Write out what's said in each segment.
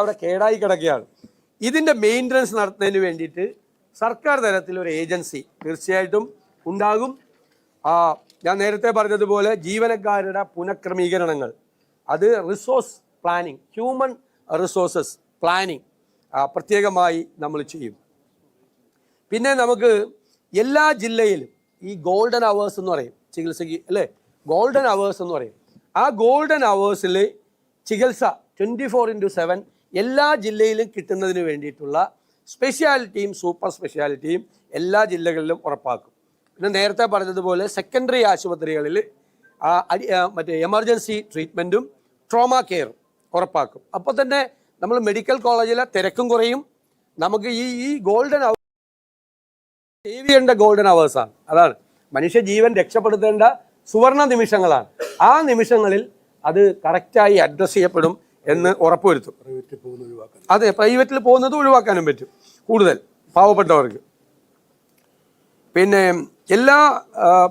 അവിടെ കേടായി കിടക്കുകയാണ്. ഇതിൻ്റെ മെയിൻ്റനൻസ് നടത്തുന്നതിന് വേണ്ടിയിട്ട് സർക്കാർ തലത്തിൽ ഒരു ഏജൻസി തീർച്ചയായിട്ടും ഉണ്ടാകും. ഞാൻ നേരത്തെ പറഞ്ഞതുപോലെ ജീവനക്കാരുടെ പുനഃക്രമീകരണങ്ങൾ, അത് resource planning, human resources planning പ്രത്യേകമായി നമ്മൾ ചെയ്യും. പിന്നെ നമുക്ക് എല്ലാ ജില്ലയിലും ഈ ഗോൾഡൻ അവേഴ്സ് എന്ന് പറയും ചികിത്സയ്ക്ക്, അല്ലേ? ഗോൾഡൻ അവേഴ്സ് എന്ന് പറയും. ആ ഗോൾഡൻ അവേഴ്സിൽ ചികിത്സ 24/7 എല്ലാ ജില്ലയിലും കിട്ടുന്നതിന് വേണ്ടിയിട്ടുള്ള സ്പെഷ്യാലിറ്റിയും സൂപ്പർ സ്പെഷ്യാലിറ്റിയും എല്ലാ ജില്ലകളിലും ഉറപ്പാക്കും. പിന്നെ നേരത്തെ പറഞ്ഞതുപോലെ സെക്കൻഡറി ആശുപത്രികളിൽ മറ്റേ എമർജൻസി ട്രീറ്റ്മെൻറ്റും ട്രോമ കെയറും ഉറപ്പാക്കും. അപ്പോൾ തന്നെ നമ്മൾ മെഡിക്കൽ കോളേജിലെ തിരക്കും കുറയും. നമുക്ക് ഈ ഗോൾഡൻ അവർ സേവ് ചെയ്യേണ്ട ഗോൾഡൻ അവേഴ്സാണ്. അതാണ് മനുഷ്യ ജീവൻ രക്ഷപ്പെടുത്തേണ്ട സുവർണ നിമിഷങ്ങളാണ്. ആ നിമിഷങ്ങളിൽ അത് കറക്റ്റായി അഡ്രസ്സ് ചെയ്യപ്പെടും എന്ന് ഉറപ്പുവരുത്തും. അതെ, പ്രൈവറ്റിൽ പോകുന്നത് ഒഴിവാക്കാനും പറ്റും കൂടുതൽ പാവപ്പെട്ടവർക്ക്. പിന്നെ എല്ലാ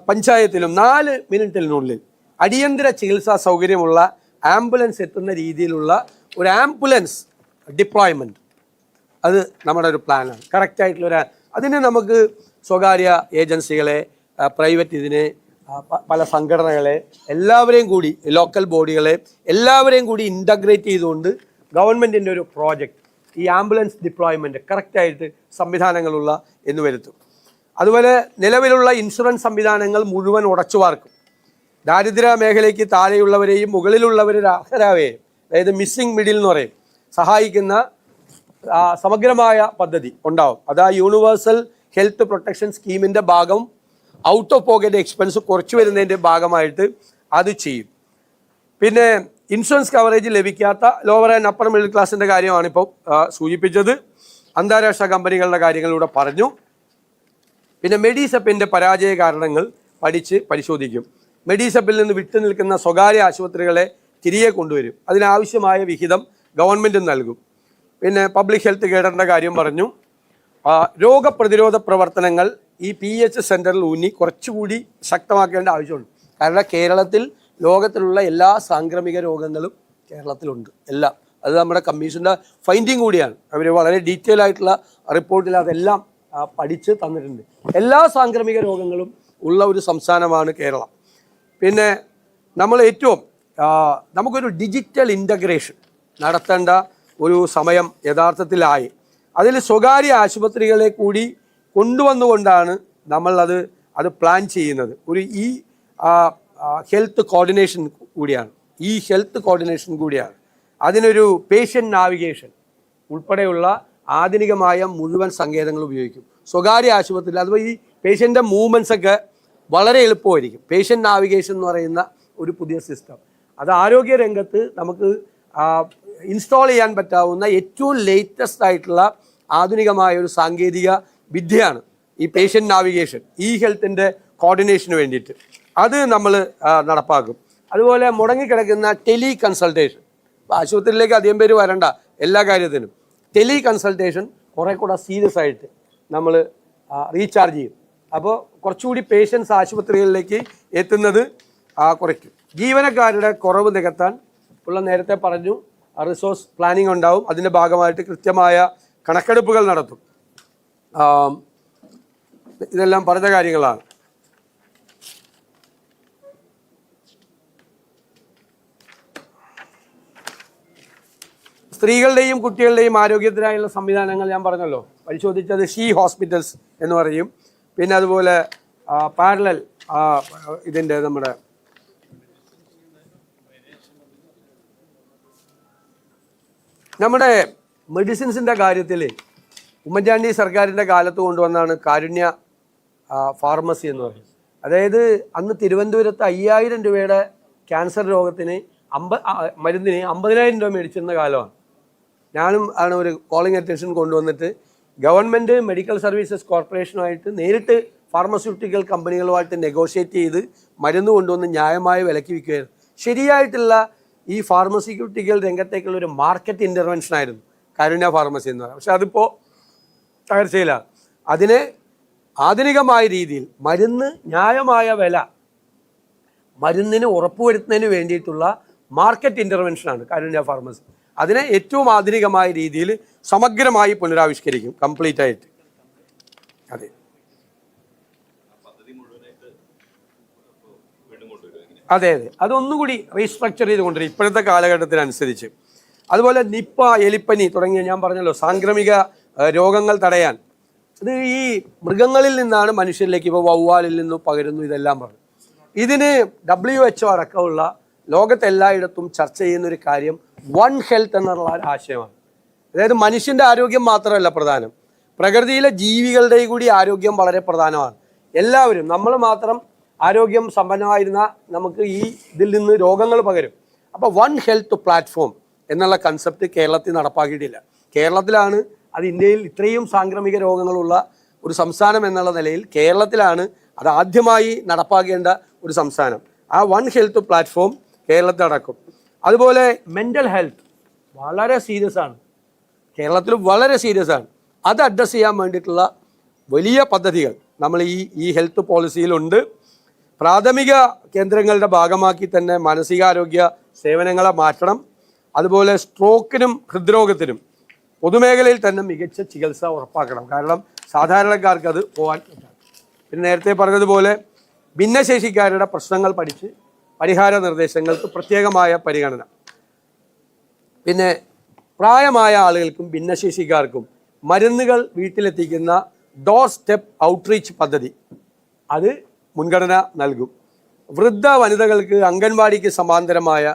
പഞ്ചായത്തിലും 4 മിനിറ്റിനുള്ളിൽ അടിയന്തര ചികിത്സാ സൗകര്യമുള്ള ആംബുലൻസ് എത്തുന്ന രീതിയിലുള്ള ഒരു ആംബുലൻസ് ഡിപ്ലോയ്മെൻറ്റ്, അത് നമ്മുടെ ഒരു പ്ലാനാണ്. കറക്റ്റായിട്ടുള്ളൊരു അതിന് നമുക്ക് സ്വകാര്യ ഏജൻസികളെ, പ്രൈവറ്റ് ഇതിനെ, പല സംഘടനകളെ എല്ലാവരെയും കൂടി, ലോക്കൽ ബോഡികളെ എല്ലാവരെയും കൂടി ഇൻ്റഗ്രേറ്റ് ചെയ്തുകൊണ്ട് ഗവൺമെൻറ്റിൻ്റെ ഒരു പ്രോജക്റ്റ് ഈ ആംബുലൻസ് ഡിപ്ലോയ്മെൻറ്റ് കറക്റ്റായിട്ട് സംവിധാനങ്ങളുള്ള എന്ന് വരുത്തും. അതുപോലെ നിലവിലുള്ള ഇൻഷുറൻസ് സംവിധാനങ്ങൾ മുഴുവൻ ഉടച്ചു വാർക്കും. ദാരിദ്ര്യ മേഖലയ്ക്ക് താഴെയുള്ളവരെയും മുകളിലുള്ളവരെ അർഹരാവുകയും, അതായത് മിസ്സിംഗ് മിഡിൽ എന്ന് പറയും, സഹായിക്കുന്ന സമഗ്രമായ പദ്ധതി ഉണ്ടാവും. അത് ആ യൂണിവേഴ്സൽ ഹെൽത്ത് പ്രൊട്ടക്ഷൻ സ്കീമിൻ്റെ ഭാഗം ഔട്ട് ഓഫ് പോക്കറ്റ് എക്സ്പെൻസ് കുറച്ച് വരുന്നതിൻ്റെ ഭാഗമായിട്ട് അത് ചെയ്യും. പിന്നെ ഇൻഷുറൻസ് കവറേജ് ലഭിക്കാത്ത ലോവർ ആൻഡ് അപ്പർ മിഡിൽ ക്ലാസിൻ്റെ കാര്യമാണ് ഇപ്പോൾ സൂചിപ്പിച്ചത്. അന്താരാഷ്ട്ര കമ്പനികളുടെ കാര്യങ്ങളിലൂടെ പറഞ്ഞു. പിന്നെ മെഡിസെപ്പിൻ്റെ പരാജയ കാരണങ്ങൾ പരിശോധിക്കും. മെഡിസെപ്പിൽ നിന്ന് വിട്ടു നിൽക്കുന്ന സ്വകാര്യ ആശുപത്രികളെ തിരികെ കൊണ്ടുവരും. അതിനാവശ്യമായ വിഹിതം ഗവൺമെൻറ് നൽകും. പിന്നെ പബ്ലിക് ഹെൽത്ത് കേഡറിൻ്റെ കാര്യം പറഞ്ഞു. രോഗപ്രതിരോധ പ്രവർത്തനങ്ങൾ ഈ PH സെൻറ്ററിൽ ഊന്നി കുറച്ചുകൂടി ശക്തമാക്കേണ്ട ആവശ്യമുണ്ട്. കാരണം കേരളത്തിൽ ലോകത്തിലുള്ള എല്ലാ സാംക്രമിക രോഗങ്ങളും കേരളത്തിലുണ്ട്, എല്ലാം. അത് നമ്മുടെ കമ്മീഷൻ്റെ ഫൈൻഡിങ് കൂടിയാണ്. അവർ വളരെ ഡീറ്റെയിൽ ആയിട്ടുള്ള റിപ്പോർട്ടിൽ അതെല്ലാം പഠിച്ച് തന്നിട്ടുണ്ട്. എല്ലാ സാംക്രമിക രോഗങ്ങളും ഉള്ള ഒരു സംസ്ഥാനമാണ് കേരളം. പിന്നെ നമ്മൾ ഏറ്റവും നമുക്കൊരു ഡിജിറ്റൽ ഇൻ്റഗ്രേഷൻ നടത്തേണ്ട ഒരു സമയം യഥാർത്ഥത്തിലായി. അതിൽ സ്വകാര്യ ആശുപത്രികളെ കൂടി കൊണ്ടുവന്നുകൊണ്ടാണ് നമ്മൾ അത് പ്ലാൻ ചെയ്യുന്നത്. ഒരു ഹെൽത്ത് കോർഡിനേഷൻ കൂടിയാണ്, ഹെൽത്ത് കോർഡിനേഷൻ കൂടിയാണ്. അതിനൊരു പേഷ്യൻ്റ് നാവിഗേഷൻ ഉൾപ്പെടെയുള്ള ആധുനികമായ മുഴുവൻ സങ്കേതങ്ങൾ ഉപയോഗിക്കും സ്വകാര്യ ആശുപത്രിയിൽ. അതുപോലെ ഈ പേഷ്യൻ്റെ മൂവ്മെൻറ്റ്സ് ഒക്കെ വളരെ എളുപ്പമായിരിക്കും. പേഷ്യൻ്റ് നാവിഗേഷൻ എന്ന് പറയുന്ന ഒരു പുതിയ സിസ്റ്റം, അത് ആരോഗ്യ രംഗത്ത് നമുക്ക് ഇൻസ്റ്റാൾ ചെയ്യാൻ പറ്റാവുന്ന ഏറ്റവും ലേറ്റസ്റ്റ് ആയിട്ടുള്ള ആധുനികമായ ഒരു സാങ്കേതിക വിദ്യയാണ് ഈ പേഷ്യൻ്റ് നാവിഗേഷൻ, ഹെൽത്തിൻ്റെ കോർഡിനേഷന് വേണ്ടിയിട്ട്. അത് നമ്മൾ നടപ്പാക്കും. അതുപോലെ മുടങ്ങിക്കിടക്കുന്ന ടെലി കൺസൾട്ടേഷൻ, ആശുപത്രിയിലേക്ക് അധികം പേര് വരണ്ട എല്ലാ കാര്യത്തിനും. ടെലി കൺസൾട്ടേഷൻ കുറെ കൂടെ സീരിയസ് ആയിട്ട് നമ്മൾ റീചാർജ് ചെയ്യും. അപ്പോൾ കുറച്ചുകൂടി പേഷ്യൻസ് ആശുപത്രികളിലേക്ക് എത്തുന്നത് കുറയ്ക്കും. ജീവനക്കാരുടെ കുറവ് നികത്താൻ ഉള്ള നേരത്തെ പറഞ്ഞു റിസോഴ്സ് പ്ലാനിങ് ഉണ്ടാവും. അതിൻ്റെ ഭാഗമായിട്ട് കൃത്യമായ കണക്കെടുപ്പുകൾ നടത്തും. ഇതെല്ലാം പറഞ്ഞ കാര്യങ്ങളാണ്. സ്ത്രീകളുടെയും കുട്ടികളുടെയും ആരോഗ്യത്തിനായുള്ള സംവിധാനങ്ങൾ ഞാൻ പറഞ്ഞല്ലോ, പരിശോധിച്ചത് ഹോസ്പിറ്റൽസ് എന്ന് പറയും. പിന്നെ അതുപോലെ പാരലൽ ഇതിൻ്റെ നമ്മുടെ മെഡിസിൻസിൻ്റെ കാര്യത്തിൽ ഉമ്മൻചാണ്ടി സർക്കാരിൻ്റെ കാലത്ത് കൊണ്ടുവന്നാണ് കാരുണ്യ ഫാർമസി എന്ന് പറയുന്നത്. അതായത് അന്ന് തിരുവനന്തപുരത്ത് 5000 രൂപയുടെ ക്യാൻസർ രോഗത്തിന് മരുന്നിന് 50,000 രൂപ മേടിച്ചിരുന്ന കാലമാണ്. ഞാനും ആണ് ഒരു കോളിംഗ് അറ്റൻഷൻ കൊണ്ടുവന്നിട്ട് ഗവൺമെൻറ് മെഡിക്കൽ സർവീസസ് കോർപ്പറേഷനുമായിട്ട് നേരിട്ട് ഫാർമസ്യൂട്ടിക്കൽ കമ്പനികളുമായിട്ട് നെഗോഷിയേറ്റ് ചെയ്ത് മരുന്ന് കൊണ്ടുവന്ന് ന്യായമായ വിലയ്ക്ക് വിൽക്കുകയായിരുന്നു. ശരിയായിട്ടുള്ള ഈ ഫാർമസ്യൂട്ടിക്കൽ രംഗത്തേക്കുള്ള ഒരു മാർക്കറ്റ് ഇൻ്റർവെൻഷൻ ആയിരുന്നു കാരുണ്യ ഫാർമസി എന്ന് പറയുന്നത്. പക്ഷെ അതിപ്പോൾ തകർച്ചയിലാണ്. അതിനെ ആധുനികമായ രീതിയിൽ മരുന്ന് ന്യായമായ വില മരുന്നിന് ഉറപ്പുവരുത്തുന്നതിന് വേണ്ടിയിട്ടുള്ള മാർക്കറ്റ് ഇൻ്റർവെൻഷനാണ് കാരുണ്യ ഫാർമസി. അതിനെ ഏറ്റവും ആധുനികമായ രീതിയിൽ സമഗ്രമായി പുനരാവിഷ്കരിക്കും, കംപ്ലീറ്റ് ആയിട്ട്. അതെ അതെ അതെ അതൊന്നുകൂടി റീസ്ട്രക്ചർ ചെയ്ത് കൊണ്ടുവരും ഇപ്പോഴത്തെ കാലഘട്ടത്തിനനുസരിച്ച്. അതുപോലെ നിപ്പ, എലിപ്പനി തുടങ്ങിയ ഞാൻ പറഞ്ഞല്ലോ സാംക്രമിക രോഗങ്ങൾ തടയാൻ ഇത് ഈ മൃഗങ്ങളിൽ നിന്നാണ് മനുഷ്യരിലേക്ക്, ഇപ്പോൾ വവ്വാലിൽ നിന്നും പകരുന്നു, ഇതെല്ലാം പറഞ്ഞു. ഇതിന് WHO അടക്കമുള്ള ലോകത്തെല്ലായിടത്തും ചർച്ച ചെയ്യുന്നൊരു കാര്യം വൺ ഹെൽത്ത് എന്നുള്ള ആശയമാണ്. അതായത് മനുഷ്യൻ്റെ ആരോഗ്യം മാത്രമല്ല പ്രധാനം, പ്രകൃതിയിലെ ജീവികളുടെ കൂടി ആരോഗ്യം വളരെ പ്രധാനമാണ്. എല്ലാവരും, നമ്മൾ മാത്രം ആരോഗ്യം സമ്പന്നമായിരുന്ന നമുക്ക് ഈ ഇതിൽ നിന്ന് രോഗങ്ങൾ പകരും. അപ്പോൾ വൺ ഹെൽത്ത് പ്ലാറ്റ്ഫോം എന്നുള്ള കൺസെപ്റ്റ് കേരളത്തിൽ നടപ്പാക്കിയിട്ടില്ല. കേരളത്തിലാണ് അത്, ഇന്ത്യയിൽ ഇത്രയും സാംക്രമിക രോഗങ്ങളുള്ള ഒരു സംസ്ഥാനം എന്നുള്ള നിലയിൽ കേരളത്തിലാണ് അത് ആദ്യമായി നടപ്പാക്കേണ്ട ഒരു സംസ്ഥാനം. ആ വൺ ഹെൽത്ത് പ്ലാറ്റ്ഫോം കേരളത്തിൽ നടക്കും. അതുപോലെ മെൻ്റൽ ഹെൽത്ത് വളരെ സീരിയസ് ആണ്, കേരളത്തിൽ വളരെ സീരിയസ് ആണ്. അത് അഡ്രസ്സ് ചെയ്യാൻ വേണ്ടിയിട്ടുള്ള വലിയ പദ്ധതികൾ നമ്മൾ ഈ ഹെൽത്ത് പോളിസിയിലുണ്ട്. പ്രാഥമിക കേന്ദ്രങ്ങളുടെ ഭാഗമാക്കി തന്നെ മാനസികാരോഗ്യ സേവനങ്ങളെ മാറ്റണം. അതുപോലെ സ്ട്രോക്കിനും ഹൃദ്രോഗത്തിനും പൊതുമേഖലയിൽ തന്നെ മികച്ച ചികിത്സ ഉറപ്പാക്കണം. കാരണം സാധാരണക്കാർക്ക് അത് പോകാൻ പറ്റാം. പിന്നെ നേരത്തെ പറഞ്ഞതുപോലെ ഭിന്നശേഷിക്കാരുടെ പ്രശ്നങ്ങൾ പഠിച്ച് പരിഹാര നിർദ്ദേശങ്ങൾക്ക് പ്രത്യേകമായ പരിഗണന. പിന്നെ പ്രായമായ ആളുകൾക്കും ഭിന്നശേഷിക്കാർക്കും മരുന്നുകൾ വീട്ടിലെത്തിക്കുന്ന ഡോർ സ്റ്റെപ്പ് ഔട്ട്റീച്ച് പദ്ധതി അത് മുൻഗണന നൽകും. വൃദ്ധ വനിതകൾക്ക് അംഗൻവാടിക്ക് സമാന്തരമായ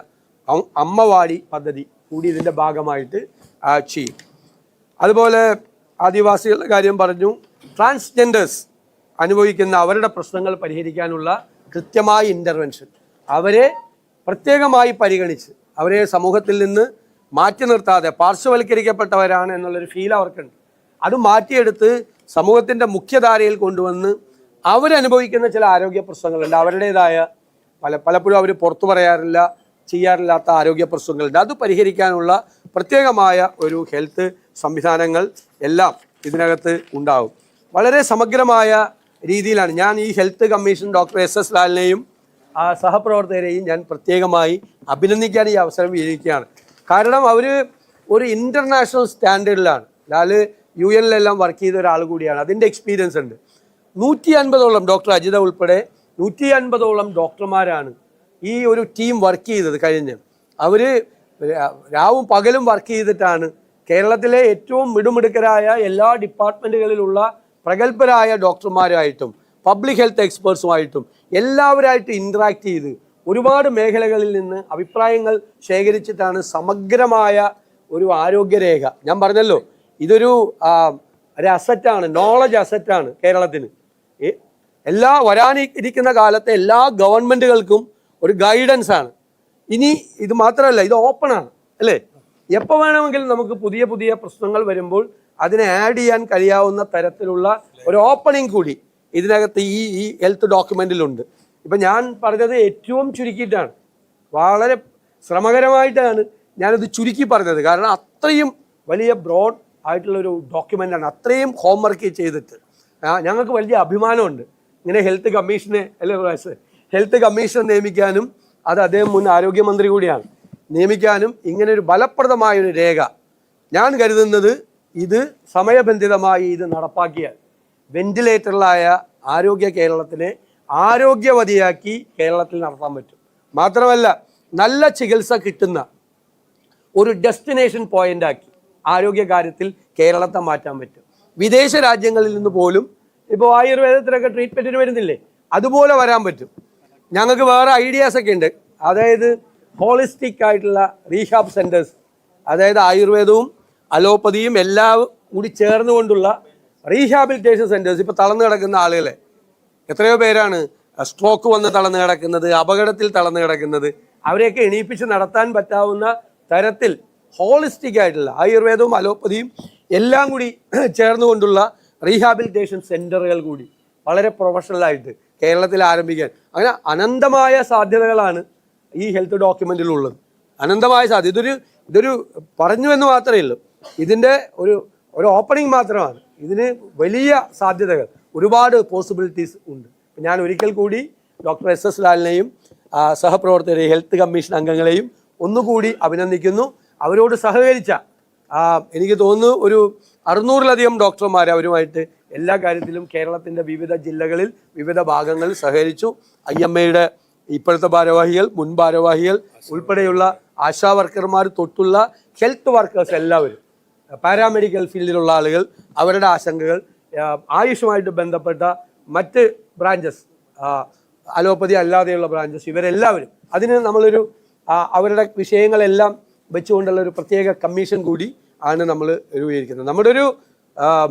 അമ്മവാടി പദ്ധതി കൂടി ഇതിൻ്റെ ഭാഗമായിട്ട് ചെയ്യും. അതുപോലെ ആദിവാസികളുടെ കാര്യം പറഞ്ഞു. ട്രാൻസ്ജെൻഡേഴ്സ് അനുഭവിക്കുന്ന അവരുടെ പ്രശ്നങ്ങൾ പരിഹരിക്കാനുള്ള കൃത്യമായ ഇൻ്റർവെൻഷൻ, അവരെ പ്രത്യേകമായി പരിഗണിച്ച് അവരെ സമൂഹത്തിൽ നിന്ന് മാറ്റി നിർത്താതെ, പാർശ്വവൽക്കരിക്കപ്പെട്ടവരാണ് എന്നുള്ളൊരു ഫീൽ അവർക്കുണ്ട്, അത് മാറ്റിയെടുത്ത് സമൂഹത്തിൻ്റെ മുഖ്യധാരയിൽ കൊണ്ടുവന്ന് അവരനുഭവിക്കുന്ന ചില ആരോഗ്യ പ്രശ്നങ്ങളുണ്ട്, അവരുടേതായ പലപ്പോഴും അവർ പുറത്തു ചെയ്യാറില്ലാത്ത ആരോഗ്യ പ്രശ്നങ്ങളുണ്ട്, അത് പരിഹരിക്കാനുള്ള പ്രത്യേകമായ ഒരു ഹെൽത്ത് സംവിധാനങ്ങൾ എല്ലാം ഇതിനകത്ത് ഉണ്ടാകും. വളരെ സമഗ്രമായ രീതിയിലാണ് ഞാൻ ഈ ഹെൽത്ത് കമ്മീഷൻ ഡോക്ടർ SS ലാലിനെയും സഹപ്രവർത്തകരെയും ഞാൻ പ്രത്യേകമായി അഭിനന്ദിക്കാൻ ഈ അവസരം വിനിയോഗിക്കുകയാണ്. കാരണം അവർ ഒരു ഇൻ്റർനാഷണൽ സ്റ്റാൻഡേർഡിലാണ്. ലാല് UN വർക്ക് ചെയ്ത ഒരാൾ കൂടിയാണ്, അതിൻ്റെ എക്സ്പീരിയൻസ് ഉണ്ട്. 150ഓളം ഡോക്ടർ അജിത ഉൾപ്പെടെ 150ഓളം ഡോക്ടർമാരാണ് ഈ ഒരു ടീം വർക്ക് ചെയ്തത് കഴിഞ്ഞ്. അവർ രാവും പകലും വർക്ക് ചെയ്തിട്ടാണ് കേരളത്തിലെ ഏറ്റവും മിടുമിടുക്കരായ എല്ലാ ഡിപ്പാർട്ട്മെൻറ്റുകളിലുള്ള പ്രഗത്ഭരായ ഡോക്ടർമാരായിട്ടും പബ്ലിക് ഹെൽത്ത് എക്സ്പേർട്സുമായിട്ടും എല്ലാവരായിട്ട് ഇൻട്രാക്ട് ചെയ്ത് ഒരുപാട് മേഖലകളിൽ നിന്ന് അഭിപ്രായങ്ങൾ ശേഖരിച്ചിട്ടാണ് സമഗ്രമായ ഒരു ആരോഗ്യരേഖ. ഞാൻ പറഞ്ഞല്ലോ, ഇതൊരു അസറ്റാണ്, നോളജ് അസറ്റാണ് കേരളത്തിന്. വരാനിരിക്കുന്ന കാലത്തെ എല്ലാ ഗവൺമെൻറ്റുകൾക്കും ഒരു ഗൈഡൻസ് ആണ്. ഇനി ഇത് മാത്രമല്ല, ഇത് ഓപ്പണാണ് അല്ലേ? എപ്പോൾ വേണമെങ്കിലും നമുക്ക് പുതിയ പുതിയ പ്രശ്നങ്ങൾ വരുമ്പോൾ അതിനെ ആഡ് ചെയ്യാൻ കഴിയാവുന്ന തരത്തിലുള്ള ഒരു ഓപ്പണിംഗ് കൂടി ഇതിനകത്ത് ഈ ഹെൽത്ത് ഡോക്യുമെൻറ്റിലുണ്ട്. ഇപ്പം ഞാൻ പറഞ്ഞത് ഏറ്റവും ചുരുക്കിയിട്ടാണ്, വളരെ ശ്രമകരമായിട്ടാണ് ഞാനത് ചുരുക്കി പറഞ്ഞത്. കാരണം അത്രയും വലിയ ബ്രോഡ് ആയിട്ടുള്ളൊരു ഡോക്യുമെൻ്റാണ്, അത്രയും ഹോംവർക്ക് ചെയ്തിട്ട് ഞങ്ങൾക്ക് വലിയ അഭിമാനമുണ്ട് ഇങ്ങനെ ഹെൽത്ത് കമ്മീഷൻ നിയമിക്കാനും, അത് അദ്ദേഹം മുൻ ആരോഗ്യമന്ത്രി കൂടിയാണ്, നിയമിക്കാനും ഇങ്ങനെ ഒരു ഫലപ്രദമായൊരു രേഖ. ഞാൻ കരുതുന്നത് ഇത് സമയബന്ധിതമായി ഇത് നടപ്പാക്കിയാൽ വെന്റിലേറ്ററിലായ ആരോഗ്യ കേരളത്തിനെ ആരോഗ്യവതിയാക്കി കേരളത്തിൽ നടത്താൻ പറ്റും. മാത്രമല്ല നല്ല ചികിത്സ കിട്ടുന്ന ഒരു ഡെസ്റ്റിനേഷൻ പോയിൻ്റാക്കി ആരോഗ്യ കാര്യത്തിൽ കേരളത്തെ മാറ്റാൻ പറ്റും. വിദേശ രാജ്യങ്ങളിൽ നിന്ന് പോലും ഇപ്പോൾ ആയുർവേദത്തിലൊക്കെ ട്രീറ്റ്മെൻറ്റിന് വരുന്നില്ലേ, അതുപോലെ വരാൻ പറ്റും. ഞങ്ങൾക്ക് വേറെ ഐഡിയാസൊക്കെ ഉണ്ട്. അതായത് ഹോളിസ്റ്റിക് ആയിട്ടുള്ള റീഹാബ് സെൻറ്റേഴ്സ്, അതായത് ആയുർവേദവും അലോപ്പതിയും എല്ലാം കൂടി ചേർന്നുകൊണ്ടുള്ള റീഹാബിലിറ്റേഷൻ സെൻറ്റേഴ്സ്. ഇപ്പോൾ തളർന്നു കിടക്കുന്ന ആളുകളെ എത്രയോ പേരാണ് സ്ട്രോക്ക് വന്ന് തളർന്നു കിടക്കുന്നത്, അപകടത്തിൽ തളർന്നു കിടക്കുന്നത്, അവരെയൊക്കെ എണീപ്പിച്ച് നടത്താൻ പറ്റാവുന്ന തരത്തിൽ ഹോളിസ്റ്റിക് ആയിട്ടുള്ള ആയുർവേദവും അലോപ്പതിയും എല്ലാം കൂടി ചേർന്നുകൊണ്ടുള്ള റീഹാബിലിറ്റേഷൻ സെൻറ്ററുകൾ കൂടി വളരെ പ്രൊഫഷണലായിട്ട് കേരളത്തിൽ ആരംഭിക്കാൻ, അങ്ങനെ അനന്തമായ സാധ്യതകളാണ് ഈ ഹെൽത്ത് ഡോക്യുമെൻറ്റിലുള്ളത്. അനന്തമായ സാധ്യത. ഇതൊരു പറഞ്ഞു എന്ന് മാത്രമേ ഉള്ളൂ, ഇതിൻ്റെ ഒരു ഓപ്പണിംഗ് മാത്രമാണ്. ഇതിന് വലിയ സാധ്യതകൾ, ഒരുപാട് പോസിബിലിറ്റീസ് ഉണ്ട്. ഞാൻ ഒരിക്കൽ കൂടി ഡോക്ടർ SS ലാലിനെയും സഹപ്രവർത്തകരെയും ഹെൽത്ത് കമ്മീഷൻ അംഗങ്ങളെയും ഒന്നുകൂടി അഭിനന്ദിക്കുന്നു. അവരോട് സഹകരിച്ച എനിക്ക് തോന്നുന്നു ഒരു 600-ലധികം ഡോക്ടർമാർ അവരുമായിട്ട് എല്ലാ കാര്യത്തിലും കേരളത്തിൻ്റെ വിവിധ ജില്ലകളിൽ വിവിധ ഭാഗങ്ങളിൽ സഹകരിച്ചു. IMAയുടെ ഇപ്പോഴത്തെ ഭാരവാഹികൾ, മുൻ ഭാരവാഹികൾ ഉൾപ്പെടെയുള്ള ആശാ വർക്കർമാർ തൊട്ടുള്ള ഹെൽത്ത് വർക്കേഴ്സ് എല്ലാവരും, പാരാമെഡിക്കൽ ഫീൽഡിലുള്ള ആളുകൾ, അവരുടെ ആശങ്കകൾ, ആയുഷുമായിട്ട് ബന്ധപ്പെട്ട മറ്റ് ബ്രാഞ്ചസ്, അലോപ്പതി അല്ലാതെയുള്ള ബ്രാഞ്ചസ്, ഇവരെല്ലാവരും അതിന് നമ്മളൊരു അവരുടെ വിഷയങ്ങളെല്ലാം വെച്ചുകൊണ്ടുള്ള ഒരു പ്രത്യേക കമ്മീഷൻ കൂടി ആണ് നമ്മൾ രൂപീകരിക്കുന്നത്. നമ്മുടെ ഒരു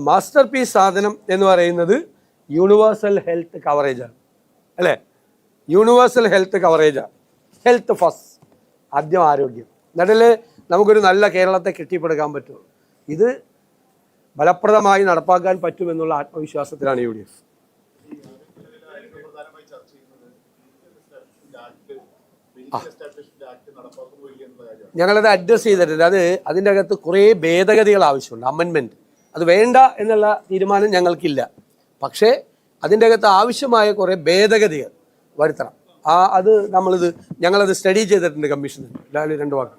മാസ്റ്റർ പീസ് സാധനം എന്ന് പറയുന്നത് യൂണിവേഴ്സൽ ഹെൽത്ത് കവറേജാണ്, അല്ലേ? യൂണിവേഴ്സൽ ഹെൽത്ത് കവറേജാണ്. ഹെൽത്ത് ഫസ്റ്റ്, ആദ്യം ആരോഗ്യം, എന്നിട്ടല്ലേ നമുക്കൊരു നല്ല കേരളത്തെ കെട്ടിപ്പടുക്കാൻ പറ്റുള്ളൂ. ഇത് ഫലപ്രദമായി നടപ്പാക്കാൻ പറ്റുമെന്നുള്ള ആത്മവിശ്വാസത്തിലാണ് UDF. ഞങ്ങളത് അഡ്രസ് ചെയ്തിട്ടുണ്ട്. അതിൻ്റെ അകത്ത് കുറേ ഭേദഗതികൾ ആവശ്യമുണ്ട്, അമെൻമെൻറ്റ്. അത് വേണ്ട എന്നുള്ള തീരുമാനം ഞങ്ങൾക്കില്ല, പക്ഷേ അതിൻ്റെ അകത്ത് ആവശ്യമായ കുറേ ഭേദഗതികൾ വരുത്തണം. ഞങ്ങളത് സ്റ്റഡി ചെയ്തിട്ടുണ്ട് കമ്മീഷനിൽ. 2 വാക്ക്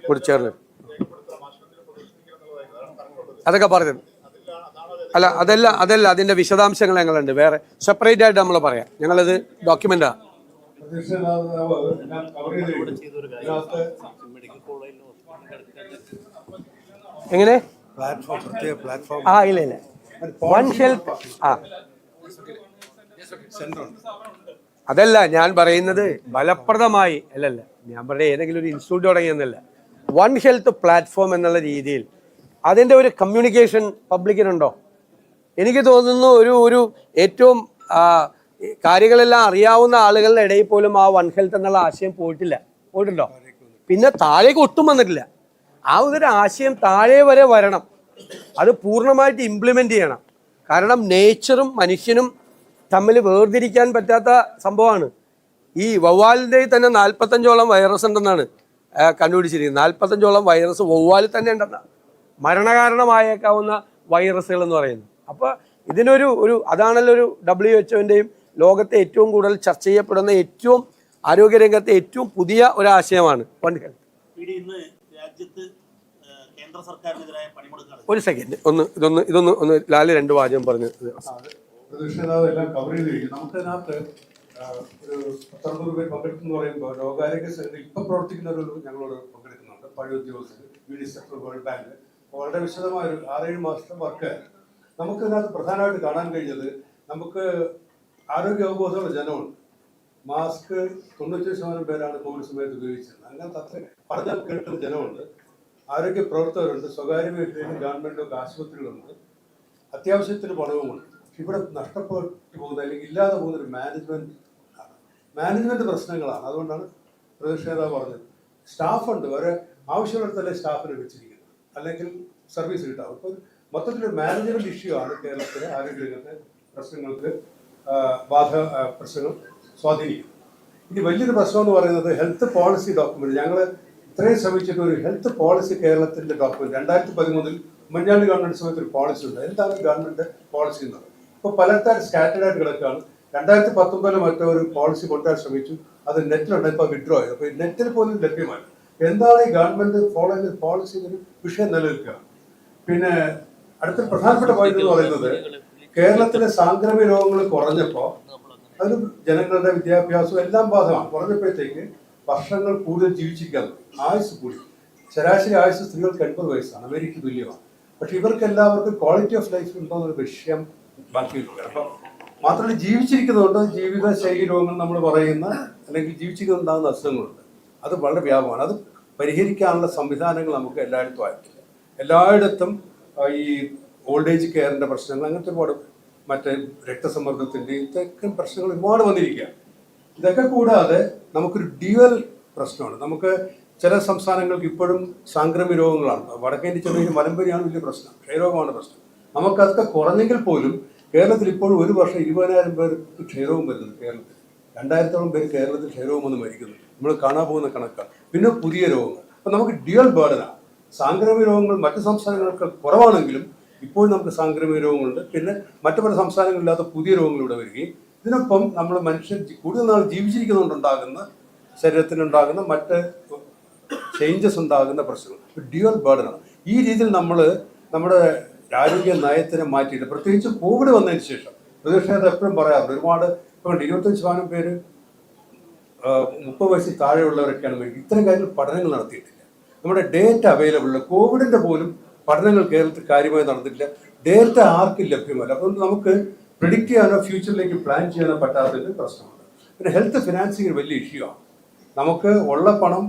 കൂടി ചേർന്ന് അതൊക്കെ പറഞ്ഞത് അല്ല, അതല്ല അതിൻ്റെ വിശദാംശങ്ങൾ ഞങ്ങളുണ്ട്, വേറെ സെപ്പറേറ്റ് ആയിട്ട് നമ്മൾ പറയാം. ഞങ്ങളത് ഡോക്യുമെൻ്റാണ്. എങ്ങനെ ഇല്ല വൺ ഹെൽത്ത് അതല്ല ഞാൻ പറയുന്നത്, ഫലപ്രദമായി അല്ലല്ല, ഞാൻ പറയുന്നത് ഏതെങ്കിലും ഒരു ഇൻസ്റ്റിറ്റ്യൂട്ട് തുടങ്ങിയെന്നല്ല. വൺ ഹെൽത്ത് പ്ലാറ്റ്ഫോം എന്നുള്ള രീതിയിൽ അതിൻ്റെ ഒരു കമ്മ്യൂണിക്കേഷൻ പബ്ലിക്കിനുണ്ടോ? എനിക്ക് തോന്നുന്നു ഒരു ഏറ്റവും കാര്യങ്ങളെല്ലാം അറിയാവുന്ന ആളുകളുടെ ഇടയിൽ പോലും ആ വൺ ഹെൽത്ത് എന്നുള്ള ആശയം പോയിട്ടുണ്ടോ? പിന്നെ താഴേക്ക് ഒട്ടും വന്നിട്ടില്ല. ആ ഒരു ആശയം താഴെ വരെ വരണം, അത് പൂർണ്ണമായിട്ട് ഇംപ്ലിമെൻ്റ് ചെയ്യണം. കാരണം നേച്ചറും മനുഷ്യനും തമ്മിൽ വേർതിരിക്കാൻ പറ്റാത്ത സംഭവമാണ്. ഈ വവ്വാലിൻ്റെ തന്നെ 45ഓളം വൈറസ് ഉണ്ടെന്നാണ് കണ്ടുപിടിച്ചിരിക്കുന്നത്. 45ഓളം വൈറസ് വവ്വാലിൽ തന്നെ ഉണ്ടെന്നാണ്, മരണകാരണമായേക്കാവുന്ന വൈറസുകൾ എന്ന് പറയുന്നത്. അപ്പോൾ ഇതിനൊരു അതാണല്ലോ ഒരു WHO-ൻ്റെയും ലോകത്തെ ഏറ്റവും കൂടുതൽ ചർച്ച ചെയ്യപ്പെടുന്ന ഏറ്റവും ആരോഗ്യരംഗത്തെ ഏറ്റവും പുതിയ ഒരാശയമാണ് വൺ ഹെൽത്ത്. ഒരു സെക്കൻഡ്, ഇതൊന്ന് ലാല് 2 വാചകം പറഞ്ഞു. എല്ലാം കവർ ചെയ്ത് കഴിഞ്ഞു. നമുക്കതിനകത്ത് ഒരു 100 പേര് പങ്കെടുക്കുന്നു പറയുമ്പോൾ ലോകാരോഗ്യ സേനയിൽ ഇപ്പം പ്രവർത്തിക്കുന്നവരും ഞങ്ങളോട് പങ്കെടുക്കുന്നുണ്ട്. പഴയ ഉദ്യോഗസ്ഥർ, UNICEF, വേൾഡ് ബാങ്ക്, വളരെ വിശദമായ ഒരു 6-7 മാസത്തെ വർക്ക്. നമുക്കതിനകത്ത് പ്രധാനമായിട്ട് കാണാൻ കഴിഞ്ഞത്, നമുക്ക് ആരോഗ്യ അവബോധമുള്ള ജനമുണ്ട്. മാസ്ക് 90% പേരാണ് കോവിഡ് സമയത്ത് ഉപയോഗിച്ചത്. അങ്ങനത്തെ അത്ര പറഞ്ഞാൽ കേട്ടുന്ന ജനമുണ്ട്. ആരോഗ്യ പ്രവർത്തകരുണ്ട്, സ്വകാര്യ മേഖലയിലും ഗവൺമെൻറ്റൊക്കെ ആശുപത്രികളുണ്ട്, അത്യാവശ്യത്തിന് പണവുമുണ്ട്. ഇവിടെ നഷ്ടപ്പെട്ടു പോകുന്ന അല്ലെങ്കിൽ ഇല്ലാതെ പോകുന്നൊരു മാനേജ്മെൻറ്റ് പ്രശ്നങ്ങളാണ്. അതുകൊണ്ടാണ് പ്രതിപക്ഷ നേതാവ് പറഞ്ഞത് സ്റ്റാഫുണ്ട്, വരെ ആവശ്യമുള്ളിടത്തല്ലേ സ്റ്റാഫിനെ വെച്ചിരിക്കുന്നത്, അല്ലെങ്കിൽ സർവീസ് കിട്ടാവും. ഇപ്പോൾ മൊത്തത്തിലൊരു മാനേജ്മെൻറ്റ് ഇഷ്യൂ ആണ് കേരളത്തിലെ ആരോഗ്യരംഗത്തെ പ്രശ്നങ്ങൾക്ക് പ്രശ്നങ്ങൾ സ്വാധീനിക്കുന്നത്. ഇനി വലിയൊരു പ്രശ്നം എന്ന് പറയുന്നത് ഹെൽത്ത് പോളിസി ഡോക്യുമെന്റ്. ഞങ്ങൾ ഇത്രയും ശ്രമിച്ചിട്ട് ഒരു ഹെൽത്ത് പോളിസി കേരളത്തിന്റെ ഡോക്യുമെന്റ് 2013 ഉമ്മൻചാണ്ടി ഗവൺമെന്റ് സമയത്ത് ഒരു പോളിസി ഉണ്ട്. എന്താണ് ഗവൺമെന്റ് പോളിസി എന്നത്? ഇപ്പോൾ പലതരം സ്കാറ്റേഡ് ആയിട്ട് കിടക്കുകയാണ്. 2019 മറ്റോ ഒരു പോളിസി കൊണ്ടുവരാൻ ശ്രമിച്ചു, അത് നെറ്റിലുണ്ട്, ഇപ്പോൾ വിഡ്രോ ആയത്. അപ്പോൾ നെറ്റിൽ പോലും ലഭ്യമാണ്. എന്താണ് ഈ ഗവൺമെന്റ് ഫോളോ ചെയ്ത പോളിസി എന്നൊരു വിഷയം നിലനിൽക്കുകയാണ്. പിന്നെ അടുത്ത പ്രധാനപ്പെട്ട പോയിന്റ് എന്ന് പറയുന്നത്, കേരളത്തിലെ സാംക്രമിക രോഗങ്ങൾ കുറഞ്ഞപ്പോൾ അത് ജനങ്ങളുടെ വിദ്യാഭ്യാസവും എല്ലാം ബാധകമാണ്. കുറഞ്ഞപ്പോഴത്തേക്ക് വർഷങ്ങൾ കൂടുതൽ ജീവിച്ചിരിക്കാൻ ആയുസ് കൂടി. ശരാശരി ആയുസ് സ്ത്രീകൾക്ക് 80 വയസ്സാണ്, അമേരിക്ക തുല്യമാണ്. പക്ഷെ ഇവർക്ക് എല്ലാവർക്കും ക്വാളിറ്റി ഓഫ് ലൈഫ് ഉണ്ടോ എന്നൊരു വിഷയം ബാക്കിയിട്ടുണ്ട്. അപ്പം മാത്രമല്ല ജീവിച്ചിരിക്കുന്നതുകൊണ്ട് ജീവിതശൈലി രോഗങ്ങൾ നമ്മൾ പറയുന്ന അല്ലെങ്കിൽ ജീവിച്ചിരിക്കുന്നുണ്ടാകുന്ന അസുഖങ്ങളുണ്ട്. അത് വളരെ വ്യാപകമാണ്. അത് പരിഹരിക്കാനുള്ള സംവിധാനങ്ങൾ നമുക്ക് എല്ലായിടത്തും ആയിട്ടില്ല. എല്ലായിടത്തും ഈ ഓൾഡ് ഏജ് കെയറിൻ്റെ പ്രശ്നങ്ങൾ, അങ്ങനത്തെ ഒരുപാട് മറ്റേ രക്തസമ്മർദ്ദത്തിൻ്റെ ഇതൊക്കെ പ്രശ്നങ്ങൾ ഒരുപാട് വന്നിരിക്കുകയാണ്. ഇതൊക്കെ കൂടാതെ നമുക്കൊരു ഡ്യുവൽ പ്രശ്നമാണ്. നമുക്ക് ചില സംസ്ഥാനങ്ങൾക്ക് ഇപ്പോഴും സാംക്രമിക രോഗങ്ങളാണ്. വടക്കേന്ത്യ ചെന്നൈയിൽ മലമ്പനിയാണ് വലിയ പ്രശ്നം, ക്ഷയരോഗമാണ് പ്രശ്നം. നമുക്കതൊക്കെ കുറഞ്ഞെങ്കിൽ പോലും കേരളത്തിൽ ഇപ്പോഴും ഒരു വർഷം 20,000 പേർക്ക് ക്ഷയരോഗം വരുന്നത്. കേരളത്തിൽ 2,000-ഓളം പേര് കേരളത്തിൽ ക്ഷയരോഗം വന്ന് മരിക്കുന്നു. നമ്മൾ കാണാൻ പോകുന്ന കണക്കാണ്. പിന്നെ പുതിയ രോഗങ്ങൾ. അപ്പം നമുക്ക് ഡ്യുവൽ ബേർഡനാണ്. സാംക്രമിക രോഗങ്ങൾ മറ്റ് സംസ്ഥാനങ്ങൾക്ക് കുറവാണെങ്കിലും ഇപ്പോൾ നമുക്ക് സാംക്രമിക രോഗങ്ങളുണ്ട്. പിന്നെ മറ്റു പല സംസ്ഥാനങ്ങളില്ലാത്ത പുതിയ രോഗങ്ങളിലൂടെ വരികയും ഇതിനൊപ്പം നമ്മൾ മനുഷ്യർ കൂടുതൽ നാൾ ജീവിച്ചിരിക്കുന്നതുകൊണ്ടുണ്ടാകുന്ന ശരീരത്തിനുണ്ടാകുന്ന മറ്റ് ചേഞ്ചസ് ഉണ്ടാകുന്ന പ്രശ്നങ്ങൾ ഡ്യുവൽ ബേർഡനാണ്. ഈ രീതിയിൽ നമ്മൾ നമ്മുടെ ആരോഗ്യ നയത്തിനെ മാറ്റിയിട്ട്, പ്രത്യേകിച്ച് കോവിഡ് വന്നതിന് ശേഷം പ്രതിപക്ഷ നേതാവ് എപ്പോഴും പറയാറുണ്ട്, ഒരുപാട് ഇപ്പോൾ 25% പേര് 30 വയസ്സിൽ താഴെയുള്ളവരൊക്കെയാണ് മരിക്കുന്നത്. ഇത്തരം കാര്യങ്ങൾ പഠനങ്ങൾ നടത്തിയിട്ടില്ല. നമ്മുടെ ഡേറ്റ അവൈലബിൾ, കോവിഡിൻ്റെ പോലും പഠനങ്ങൾ കേരളത്തിൽ കാര്യമായി നടന്നിട്ടില്ല. ഡേറ്റ ആർക്കും ലഭ്യമല്ല. അപ്പം നമുക്ക് പ്രിഡിക്റ്റ് ചെയ്യാനോ ഫ്യൂച്ചറിലേക്ക് പ്ലാൻ ചെയ്യാനോ പറ്റാത്തതിൻ്റെ പ്രശ്നമുണ്ട്. പിന്നെ ഹെൽത്ത് ഫിനാൻസിങ് വലിയ ഇഷ്യൂ ആണ്. നമുക്ക് ഉള്ള പണം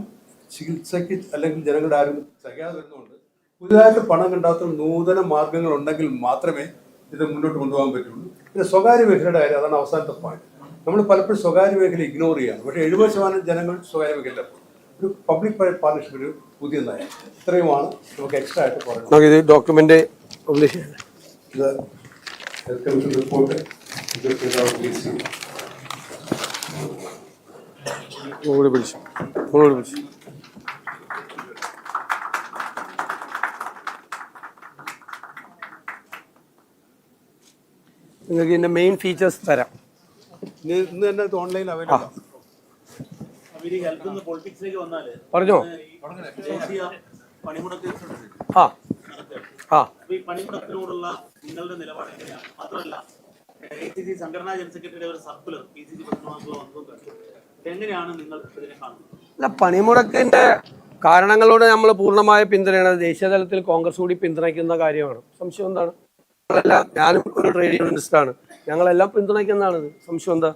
ചികിത്സയ്ക്ക് അല്ലെങ്കിൽ ജനങ്ങളുടെ ആരോഗ്യം തികയാതെ വരുന്നതുകൊണ്ട് പുതുതായിട്ട് പണം കണ്ടെത്തുന്ന നൂതന മാർഗങ്ങൾ ഉണ്ടെങ്കിൽ മാത്രമേ ഇത് മുന്നോട്ട് കൊണ്ടുപോകാൻ പറ്റുള്ളൂ. പിന്നെ സ്വകാര്യ മേഖലയുടെ കാര്യം, അതാണ് അവസാനത്തെ പോയിന്റ്. നമ്മൾ പലപ്പോഴും സ്വകാര്യ മേഖല ഇഗ്നോർ ചെയ്യാണ്. പക്ഷേ 70% ജനങ്ങൾ സ്വകാര്യ മേഖലയിൽ ഒരു പബ്ലിക് പ്രൈവറ്റ് പാർട്ണർഷിപ്പ് ഒരു പുതിയ നയം. ഇത്രയുമാണ് നമുക്ക് എക്സ്ട്രാ ആയിട്ട് പറയുന്നത്. ഇത് ഡോക്യുമെന്റ് പബ്ലിഷ് ചെയ്യണം. ഇത് ഹെൽത്ത് കമ്മീഷൻ റിപ്പോർട്ട് റിലീസ് ചെയ്യും. നിങ്ങൾക്ക് ഇതിന്റെ മെയിൻ ഫീച്ചേഴ്സ് തരാം. ഇന്ന് തന്നെ ഓൺലൈൻ അവൈലബിൾ. പറഞ്ഞോ. ആ ആ പണിമുടക്കിനോടുള്ള നിങ്ങളുടെ നിലപാട് എങ്ങനെയാണ്? മാത്രമല്ല ACC സംഘടനാ ജനറൽ സെക്രട്ടറിയുടെ ഒരു സർക്കുലർ PCC എങ്ങനെയാണ് നിങ്ങൾ ഇതിനെ കാണുന്നത്? അല്ല, പണിമുടക്കിന്റെ കാരണങ്ങളോട് നമ്മൾ പൂർണ്ണമായ പിന്തുണയാണ്. ദേശീയ തലത്തിൽ കോൺഗ്രസ് കൂടി പിന്തുണയ്ക്കുന്ന കാര്യമാണ്. സംശയം എന്താണ്? ഞങ്ങളെല്ലാം, ഞാനും ഒരു ട്രേഡ് യൂണിയനിസ്റ്റാണ്, ഞങ്ങളെല്ലാം പിന്തുണയ്ക്കുന്നതാണിത്. സംശയം എന്താ?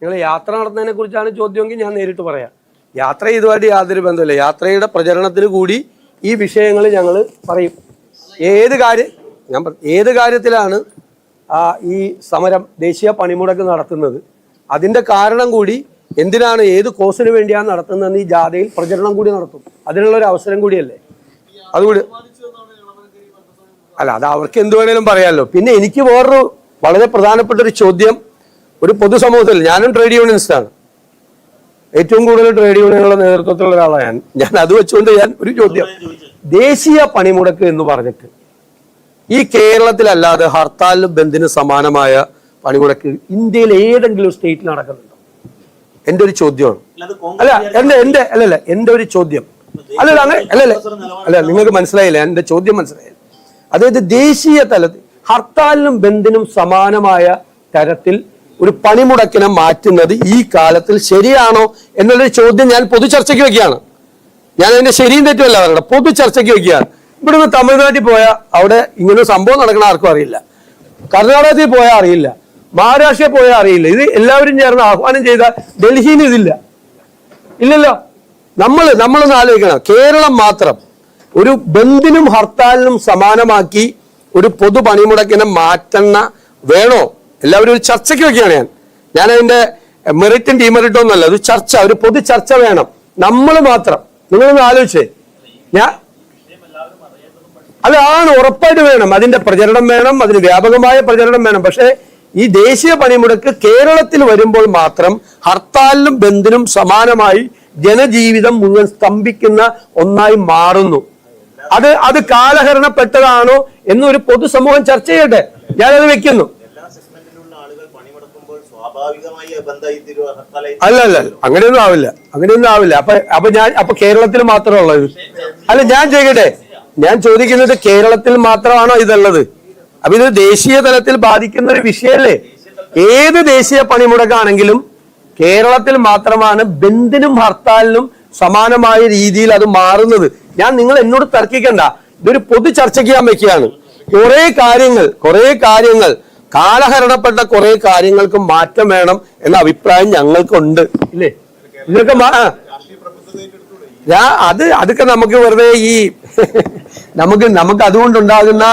നിങ്ങൾ യാത്ര നടത്തുന്നതിനെ കുറിച്ചാണ് ചോദ്യമെങ്കിൽ ഞാൻ നേരിട്ട് പറയാം. യാത്ര ഇതുമായിട്ട് യാതൊരു ബന്ധമില്ല. യാത്രയുടെ പ്രചരണത്തിന് കൂടി ഈ വിഷയങ്ങൾ ഞങ്ങൾ പറയും. ഏത് കാര്യത്തിലാണ് ഈ സമരം, ദേശീയ പണിമുടക്ക് നടത്തുന്നത്, അതിൻ്റെ കാരണം കൂടി എന്തിനാണ്, ഏത് കോസിന് വേണ്ടിയാണ് നടത്തുന്നതെന്ന് ഈ ജാഥയിൽ പ്രചരണം കൂടി നടത്തും. അതിനുള്ളൊരു അവസരം കൂടിയല്ലേ അതുകൂടി. അല്ല, അത് അവർക്ക് എന്ത് വേണേലും പറയാമല്ലോ. പിന്നെ എനിക്ക് വേറൊരു വളരെ പ്രധാനപ്പെട്ട ഒരു ചോദ്യം, ഒരു പൊതുസമൂഹത്തിൽ, ഞാനും ട്രേഡ് യൂണിയനിസ്റ്റാണ്, ഏറ്റവും കൂടുതൽ ട്രേഡ് യൂണിയനുകളുടെ നേതൃത്വത്തിലുള്ള ഒരാളാണ് ഞാൻ. അത് വെച്ചുകൊണ്ട് ഞാൻ ഒരു ചോദ്യം, ദേശീയ പണിമുടക്ക് എന്ന് പറഞ്ഞിട്ട് ഈ കേരളത്തിലല്ലാതെ ഹർത്താലിനും ബന്ദിനും സമാനമായ പണിമുടക്ക് ഇന്ത്യയിൽ ഏതെങ്കിലും സ്റ്റേറ്റിൽ നടക്കുന്നുണ്ടോ? എന്റെ ഒരു ചോദ്യമാണ്. എന്റെ ഒരു ചോദ്യം. അല്ല നിങ്ങൾക്ക് മനസ്സിലായില്ല, എന്റെ ചോദ്യം മനസ്സിലായില്ല. അതായത് ദേശീയ തലത്തിൽ ഹർത്താലിനും ബന്ദിനും സമാനമായ തരത്തിൽ ഒരു പണിമുടക്കിനെ മാറ്റുന്നത് ഈ കാലത്തിൽ ശരിയാണോ എന്നുള്ളൊരു ചോദ്യം ഞാൻ പൊതു ചർച്ചയ്ക്ക് വെക്കുകയാണ്. ഞാൻ അതിന്റെ ശരിയും തെറ്റുമല്ല പറയണം, പൊതു ചർച്ചയ്ക്ക് വെക്കുകയാണ്. ഇവിടുന്ന് തമിഴ്നാട്ടിൽ പോയാൽ അവിടെ ഇങ്ങനെ സംഭവം നടക്കണ ആർക്കും അറിയില്ല, കർണാടകത്തിൽ പോയാൽ അറിയില്ല, മഹാരാഷ്ട്രയിൽ പോയാൽ അറിയില്ല. ഇത് എല്ലാവരും ചേർന്ന് ആഹ്വാനം ചെയ്ത ഡൽഹിയിൽ ഇതില്ല, ഇല്ലല്ലോ. നമ്മളൊന്ന് ആലോചിക്കണം, കേരളം മാത്രം ഒരു ബന്ദിനും ഹർത്താലിനും സമാനമാക്കി ഒരു പൊതു പണിമുടക്കിനെ മാറ്റണ വേണോ? എല്ലാവരും ഒരു ചർച്ചയ്ക്ക് വെക്കുകയാണ്. ഞാൻ അതിന്റെ മെറിറ്റും ഡിമെറിറ്റും ഒന്നല്ല, ഒരു ചർച്ച, ഒരു പൊതു ചർച്ച വേണം. നമ്മൾ മാത്രം, നിങ്ങളൊന്ന് ആലോചിച്ചേ. അതാണ് ഉറപ്പായിട്ട് വേണം. അതിന്റെ പ്രചരണം വേണം, അതിന് വ്യാപകമായ പ്രചരണം വേണം. പക്ഷേ ഈ ദേശീയ പണിമുടക്ക് കേരളത്തിൽ വരുമ്പോൾ മാത്രം ഹർത്താലിനും ബന്ദിനും സമാനമായി ജനജീവിതം മുഴുവൻ സ്തംഭിക്കുന്ന ഒന്നായി മാറുന്നു. അത് കാലഹരണപ്പെട്ടതാണോ എന്നൊരു പൊതുസമൂഹം ചർച്ച ചെയ്യട്ടെ. ഞാനത് വെക്കുന്നു. അല്ല, അങ്ങനെയൊന്നും ആവില്ല. അപ്പൊ കേരളത്തിൽ മാത്രമേ ഉള്ളത്? അല്ല, ഞാൻ ചെയ്യട്ടെ, ഞാൻ ചോദിക്കുന്നത് കേരളത്തിൽ മാത്രമാണോ ഇതുള്ളത്? അപ്പൊ ഇത് ദേശീയ തലത്തിൽ ബാധിക്കുന്ന ഒരു വിഷയമല്ലേ? ഏത് ദേശീയ പണിമുടക്കാണെങ്കിലും കേരളത്തിൽ മാത്രമാണ് ബന്ദിനും ഹർത്താലിനും സമാനമായ രീതിയിൽ അത് മാറുന്നത്. നിങ്ങൾ എന്നോട് തർക്കിക്കണ്ട, ഇതൊരു പൊതു ചർച്ചയ്ക്ക് ഞാൻ വെക്കുകയാണ്. കുറെ കാര്യങ്ങൾ കാലഹരണപ്പെട്ട കുറെ കാര്യങ്ങൾക്ക് മാറ്റം വേണം എന്ന അഭിപ്രായം ഞങ്ങൾക്കുണ്ട്, ഇല്ലേ? ഇതൊക്കെ അതൊക്കെ നമുക്ക് വെറുതെ ഈ നമുക്ക് അതുകൊണ്ടുണ്ടാകുന്ന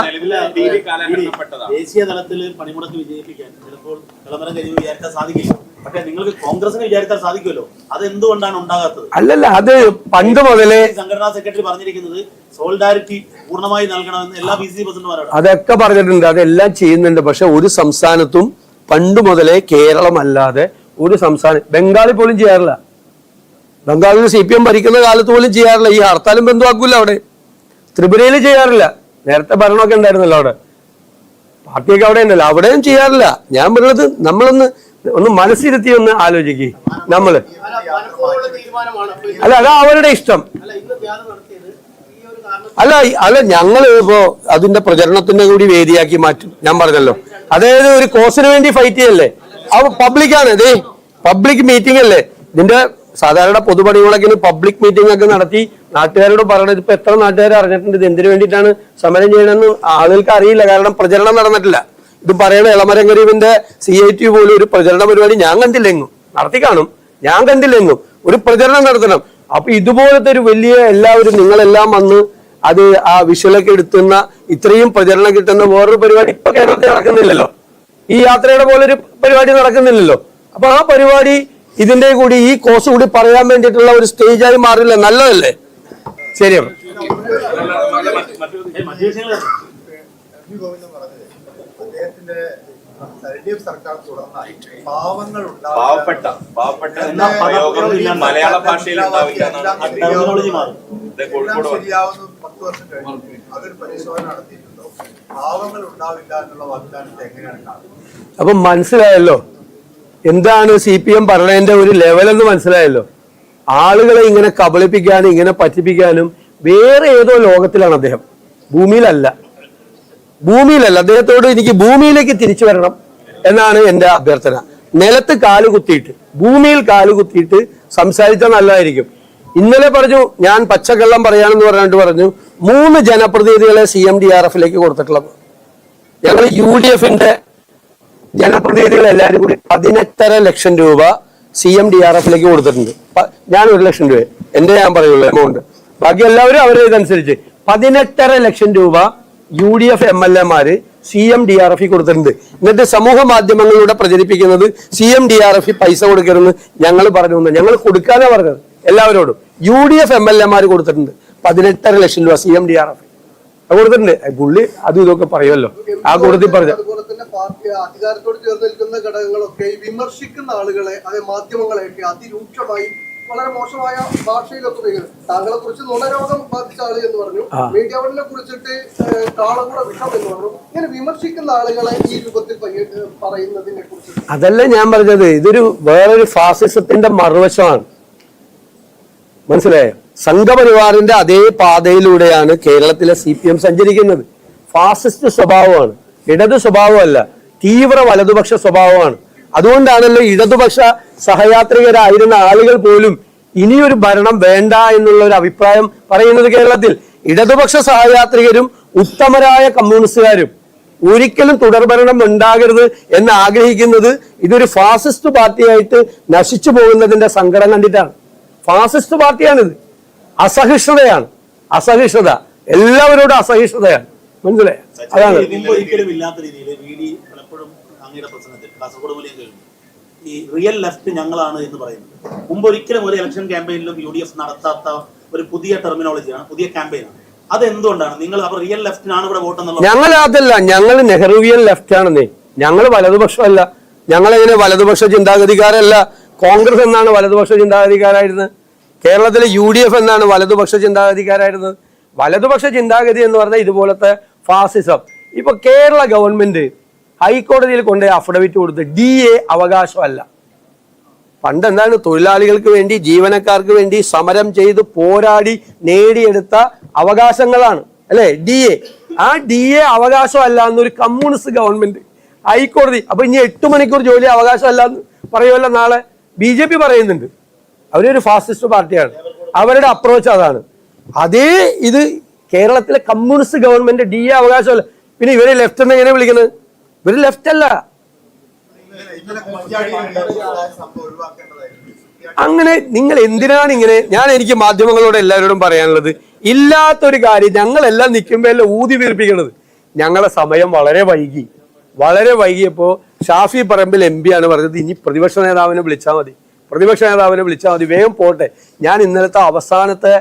ദേശീയ തലത്തിൽ പണിമുടക്ക് വിജയിപ്പിക്കാൻ ചിലപ്പോൾ വിളംബരം കഴിഞ്ഞ് വിചാരിച്ചാൽ സാധിക്കില്ല. പക്ഷെ നിങ്ങൾക്ക് കോൺഗ്രസിന് വിചാരിച്ചാൽ സാധിക്കുമല്ലോ. അത് എന്തുകൊണ്ടാണ് ഉണ്ടാകാത്തത്? അല്ലല്ല, അത് പണ്ട് മുതലേ സംഘടനാ സെക്രട്ടറി പറഞ്ഞിരിക്കുന്നത് സോളിഡാരിറ്റി പൂർണ്ണമായി നൽകണമെന്ന് എല്ലാ PCC പ്രസിഡന്റുമാരോട് അതൊക്കെ പറഞ്ഞിട്ടുണ്ട്, അതെല്ലാം ചെയ്യുന്നുണ്ട്. പക്ഷെ ഒരു സംസ്ഥാനത്തും പണ്ട് മുതലേ കേരളമല്ലാതെ ഒരു സംസ്ഥാനം, ബംഗാളിൽ പോലും ചെയ്യാറില്ല. ബംഗാളിൽ CPM ഭരിക്കുന്ന കാലത്ത് പോലും ചെയ്യാറില്ല. ഈ ഹർത്താലും ബന്ധുവാക്കൂല അവിടെ. ത്രിപുരയിൽ ചെയ്യാറില്ല. നേരത്തെ ഭരണമൊക്കെ ഉണ്ടായിരുന്നല്ലോ അവിടെ, പാർട്ടിയൊക്കെ അവിടെ ഉണ്ടല്ലോ, അവിടെയും ചെയ്യാറില്ല. ഞാൻ പറയുന്നത് നമ്മളൊന്ന് മനസ്സിരുത്തി ഒന്ന് ആലോചിക്കുക. തീരുമാനമാണ്. അല്ല, അത് അവരുടെ ഇഷ്ടം. അല്ല, ഇന്ന് വ്യാജം നടത്തിയത് ഈ ഒരു കാരണം. അല്ല ഞങ്ങൾ ഇപ്പോ അതിന്റെ പ്രചരണത്തിന്റെ കൂടി വേദിയാക്കി മാറ്റും. ഞാൻ പറഞ്ഞല്ലോ, അതായത് ഒരു കോസിന് വേണ്ടി ഫൈറ്റ് ചെയ്യല്ലേ, അത് പബ്ലിക്കാണ്. ഇത് പബ്ലിക് മീറ്റിംഗ് അല്ലേ. ഇതിന്റെ സാധാരണ പൊതുപണിമുടക്കിന് പബ്ലിക് മീറ്റിംഗ് ഒക്കെ നടത്തി നാട്ടുകാരോട് പറയണത്. ഇപ്പൊ എത്ര നാട്ടുകാർ അറിഞ്ഞിട്ടുണ്ട് ഇത് എന്തിനു വേണ്ടിയിട്ടാണ് സമരം ചെയ്യണമെന്ന് ആളുകൾക്ക് അറിയില്ല. കാരണം പ്രചരണം നടന്നിട്ടില്ല. ഇത് പറയണ എളമരം കരീമിന്റെ CIT പോലും ഒരു പ്രചരണ പരിപാടി ഞാൻ കണ്ടില്ലെങ്ങും. നടത്തി കാണും, ഞാൻ കണ്ടില്ലെങ്ങും. ഒരു പ്രചരണം നടത്തണം. അപ്പൊ ഇതുപോലത്തെ ഒരു വലിയ എല്ലാവരും നിങ്ങളെല്ലാം വന്ന് അത് ആ വിഷ്വലൊക്കെ എടുത്തുന്ന ഇത്രയും പ്രചരണം കിട്ടുന്ന വേറൊരു പരിപാടി ഇപ്പൊ കേരളത്തിൽ നടക്കുന്നില്ലല്ലോ. ഈ യാത്രയുടെ പോലൊരു പരിപാടി നടക്കുന്നില്ലല്ലോ. അപ്പൊ ആ പരിപാടി ഇതിന്റെ കൂടി ഈ കോഴ്സ് കൂടി പറയാൻ വേണ്ടിയിട്ടുള്ള ഒരു സ്റ്റേജായി മാറില്ല. നല്ലതല്ലേ? ശരിയാണ്. സർക്കാർ തുടർന്നാൽ പാവങ്ങൾ പാവപ്പെട്ട മലയാള ഭാഷയിൽ ശരിയാവുന്ന 10 വർഷം കഴിഞ്ഞു അതൊരു പരിശോധന നടത്തിയിട്ടുണ്ടോ? പാവങ്ങൾ ഉണ്ടാവില്ല എന്നുള്ള വാഗ്ദാനത്തെ എങ്ങനെയാണ് കാണുന്നത്? അപ്പൊ മനസ്സിലായല്ലോ എന്താണ് CPM പറഞ്ഞതിന്റെ ഒരു ലെവലെന്ന് മനസ്സിലായല്ലോ. ആളുകളെ ഇങ്ങനെ കബളിപ്പിക്കാനും ഇങ്ങനെ പറ്റിപ്പിക്കാനും വേറെ ഏതോ ലോകത്തിലാണ് അദ്ദേഹം. ഭൂമിയിലല്ല. അദ്ദേഹത്തോട് എനിക്ക് ഭൂമിയിലേക്ക് തിരിച്ചു വരണം എന്നാണ് എന്റെ അഭ്യർത്ഥന. നിലത്ത് കാലുകുത്തിയിട്ട് ഭൂമിയിൽ കാലുകുത്തിയിട്ട് സംസാരിച്ചാൽ നല്ലതായിരിക്കും. ഇന്നലെ പറഞ്ഞു ഞാൻ പച്ചക്കള്ളം പറയാനെന്ന് പറഞ്ഞിട്ട് പറഞ്ഞു 3 ജനപ്രതിനിധികളെ CMDRF-ലേക്ക് കൊടുത്തിട്ടുള്ളത്. ഞങ്ങൾ UDF-ന്റെ ജനപ്രതിനിധികൾ എല്ലാവരും കൂടി 18.5 ലക്ഷം രൂപ CMDRF-ലേക്ക് കൊടുത്തിട്ടുണ്ട്. ഞാൻ 1 ലക്ഷം രൂപ എന്റെ ഞാൻ പറയുള്ളൂ എമൗണ്ട്. ബാക്കി എല്ലാവരും അവരെ ഇതനുസരിച്ച് 18.5 ലക്ഷം രൂപ UDF MLA-മാര് CMDRF കൊടുത്തിട്ടുണ്ട്. എന്നിട്ട് സമൂഹ മാധ്യമങ്ങളിലൂടെ പ്രചരിപ്പിക്കുന്നത് CMDRF പൈസ കൊടുക്കരുതെന്ന് ഞങ്ങൾ പറഞ്ഞു. ഞങ്ങൾ കൊടുക്കാനാ പറഞ്ഞത് എല്ലാവരോടും. UDF MLA-മാര് കൊടുത്തിട്ടുണ്ട് 18.5 ലക്ഷം രൂപ CMDRF കൊടുത്തിട്ടുണ്ട്. പുള്ളി അതും ഇതൊക്കെ പറയുമല്ലോ. ആ കൂട്ടത്തിൽ പറഞ്ഞു. അതുപോലെ തന്നെ പാർട്ടി അധികാരത്തോട് ചേർന്ന് നിൽക്കുന്ന ഘടകങ്ങളൊക്കെ വിമർശിക്കുന്ന ആളുകളെ അതായത് മാധ്യമങ്ങളെയൊക്കെ അതിരൂക്ഷമായി വളരെ മോശമായ ഭാഷയിലൊക്കെ ഉപയോഗിക്കുന്നു. താങ്കളെ കുറിച്ച് നുണരോഗം ബാധിച്ച ആള് എന്ന് പറഞ്ഞു, മീഡിയവനെ കുറിച്ചിട്ട് കാളകൂട വിഷം എന്ന് പറഞ്ഞു. ഇങ്ങനെ വിമർശിക്കുന്ന ആളുകളെ ഈ രൂപത്തിൽ പറയുന്നതിനെ കുറിച്ച് അതല്ല ഞാൻ പറഞ്ഞത്. ഇതൊരു വേറൊരു ഫാസിസത്തിന്റെ മറുവശമാണ്. മനസ്സിലായോ? സംഘപരിവാറിന്റെ അതേ പാതയിലൂടെയാണ് കേരളത്തിലെ CPM സഞ്ചരിക്കുന്നത്. ഫാസിസ്റ്റ് സ്വഭാവമാണ്, ഇടതു സ്വഭാവമല്ല. തീവ്ര വലതുപക്ഷ സ്വഭാവമാണ്. അതുകൊണ്ടാണല്ലോ ഇടതുപക്ഷ സഹയാത്രികരായിരുന്ന ആളുകൾ പോലും ഇനിയൊരു ഭരണം വേണ്ട എന്നുള്ള ഒരു അഭിപ്രായം പറയുന്നത്. കേരളത്തിൽ ഇടതുപക്ഷ സഹയാത്രികരും ഉത്തമരായ കമ്മ്യൂണിസ്റ്റുകാരും ഒരിക്കലും തുടർഭരണം ഉണ്ടാകരുത് എന്ന് ആഗ്രഹിക്കുന്നത് ഇതൊരു ഫാസിസ്റ്റ് പാർട്ടിയായിട്ട് നശിച്ചു പോകുന്നതിന്റെ സങ്കടം കണ്ടിട്ടാണ്. ഫാസിസ്റ്റ് പാർട്ടിയാണിത്. അസഹിഷ്ണുതയാണ്. അസഹിഷ്ണുത എല്ലാവരോടും അസഹിഷ്ണുതയാണ്. മനസ്സിലായോ? അതാണ് ഒരിക്കലും ഇല്ലാത്ത രീതിയിൽ പലപ്പോഴും അങ്ങയുടെ പ്രസംഗത്തിൽ കാസർഗോഡ് മൂല്യം കഴിഞ്ഞു ഈ റിയൽ ലെഫ്റ്റ് ഞങ്ങളാണ് എന്ന് പറയുന്നത്. മുമ്പ് ഒരിക്കലും ഒരു ഇലക്ഷൻ ക്യാമ്പയിനിലും UDF നടത്താത്ത ഒരു പുതിയ ടെർമിനോളജിയാണ്, പുതിയ ക്യാമ്പയിനാണ്. അതെന്തുകൊണ്ടാണ് നിങ്ങൾ അപ്പൊ റിയൽ ലെഫ്റ്റിനാണ് ഇവിടെ വോട്ട് എന്നുള്ളത്? ഞങ്ങൾ അതല്ല, ഞങ്ങൾ നെഹ്റുവിയൻ ലെഫ്റ്റ് ആണെന്നേ. ഞങ്ങൾ വലതുപക്ഷമല്ല. ഞങ്ങളെങ്ങനെ വലതുപക്ഷ ചിന്താഗതിക്കാരല്ല. കോൺഗ്രസ് എന്നാണ് വലതുപക്ഷ ചിന്താഗതിക്കാരായിരുന്നത്. കേരളത്തിലെ UDF എന്നാണ് വലതുപക്ഷ ചിന്താഗതിക്കാരായിരുന്നത്. വലതുപക്ഷ ചിന്താഗതി എന്ന് പറഞ്ഞാൽ ഇതുപോലത്തെ ഫാസിസം. ഇപ്പൊ കേരള ഗവൺമെന്റ് ഹൈക്കോടതിയിൽ കൊണ്ട് അഫിഡവിറ്റ് കൊടുത്ത് DA അവകാശമല്ല. പണ്ട് എന്താണ് തൊഴിലാളികൾക്ക് വേണ്ടി ജീവനക്കാർക്ക് വേണ്ടി സമരം ചെയ്ത് പോരാടി നേടിയെടുത്ത അവകാശങ്ങളാണ് അല്ലെ DA. ആ DA അവകാശമല്ല എന്നൊരു കമ്മ്യൂണിസ്റ്റ് ഗവൺമെന്റ് ഹൈക്കോടതി. അപ്പൊ ഇനി 8 മണിക്കൂർ ജോലി അവകാശമല്ല എന്ന് പറയുമല്ലോ നാളെ. BJP പറയുന്നുണ്ട്. അവരൊരു ഫാസിസ്റ്റ് പാർട്ടിയാണ്. അവരുടെ അപ്രോച്ച് അതാണ്. അതേ ഇത് കേരളത്തിലെ കമ്മ്യൂണിസ്റ്റ് ഗവൺമെന്റ് DA അവകാശമല്ല. പിന്നെ ഇവരെ ലെഫ്റ്റ് എന്ന് എങ്ങനെ വിളിക്കുന്നത്? ഇവര് ലെഫ്റ്റ് അല്ല. അങ്ങനെ നിങ്ങൾ എന്തിനാണ് ഇങ്ങനെ? എനിക്ക് മാധ്യമങ്ങളോട് എല്ലാവരോടും പറയാനുള്ളത്, ഇല്ലാത്തൊരു കാര്യം ഞങ്ങളെല്ലാം നിൽക്കുമ്പോഴല്ല ഊതി വീർപ്പിക്കണത്. ഞങ്ങളെ സമയം വളരെ വൈകിയപ്പോ ഷാഫി പറമ്പിൽ MP ആണ് പറഞ്ഞത് ഇനി പ്രതിപക്ഷ നേതാവിനെ വിളിച്ചാൽ മതി, വേഗം പോട്ടെ. ഞാൻ ഇന്നലത്തെ അവസാനത്തെ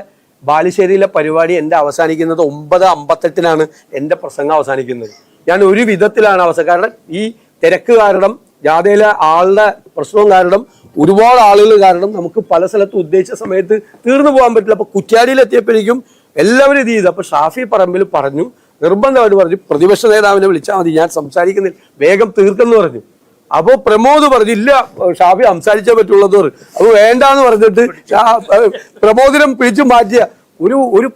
ബാലുശ്ശേരിയിലെ പരിപാടി എൻ്റെ അവസാനിക്കുന്നത് 9:58 എൻ്റെ പ്രസംഗം അവസാനിക്കുന്നത്. ഞാൻ ഒരു വിധത്തിലാണ് കാരണം ഈ തിരക്ക് കാരണം, ജാഥയിലെ ആളുടെ പ്രശ്നവും കാരണം, ഒരുപാട് ആളുകൾ കാരണം നമുക്ക് പല സ്ഥലത്ത് ഉദ്ദേശിച്ച സമയത്ത് തീർന്നു പോകാൻ പറ്റില്ല. അപ്പൊ കുറ്റ്യാടിയിൽ എത്തിയപ്പോഴേക്കും എല്ലാവരും ഇത് ചെയ്തു. അപ്പൊ ഷാഫി പറമ്പിൽ നിർബന്ധമായിട്ട് പറഞ്ഞു പ്രതിപക്ഷ നേതാവിനെ വിളിച്ചാൽ മതി, ഞാൻ സംസാരിക്കുന്നില്ല, വേഗം തീർക്കെന്ന് പറഞ്ഞു. അപ്പൊ പ്രമോദ് പറഞ്ഞു ഇല്ല ഷാഫി സംസാരിച്ചേ പറ്റുള്ളത് അപ്പൊ വേണ്ടാന്ന് പറഞ്ഞിട്ട് പ്രമോദിനം പിടിച്ചു മാറ്റിയ ഒരു